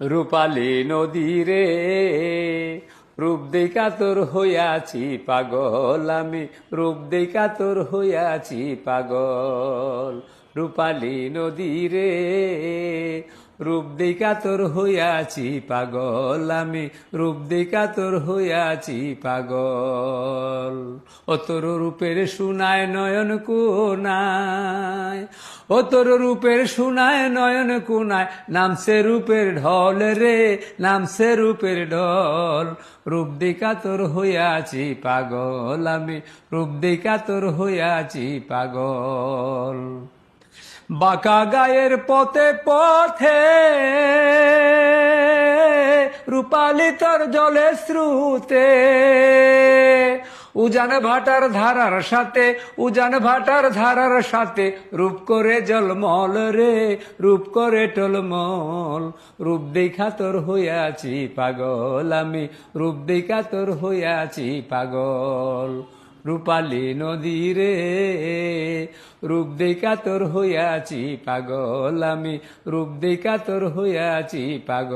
রূপালী নদীরে রূপ দেখা তোর হইয়াছি পাগল, আমি রূপ দেখা তোর হইয়াছি পাগল। রূপালী নদীরে রূপ দেখা তোর হইয়াছি পাগল, আমি রূপ দেখা তোর হইয়াছি পাগল। ও তোর রূপের শুনায় নয়ন কোনায়, ও তোর রূপের শুনায় নয়ন কোনায়, নামছে রূপের ঢল রে, নামছে রূপের ঢল। রূপ দেখা তোর হইয়াছি পাগল, আমি রূপ দেখা তোর হইয়াছি পাগল। বাঁকা গায়ের পথে পথে রূপালী তোর জলে শ্রুতে, উজান ভাটার ধারার সাথে, উজান ভাটার ধারার সাথে রূপ করে জলমল রে, রূপ করে টলমল। রূপ দেখা তোর হইয়াছি পাগল, আমি রূপ দেখা তোর হইয়াছি পাগল। রূপালী নদী রে রূপ দেখা তোর হইয়াছি পাগল, আমি রূপ দেখা তোর হইয়াছি পাগল।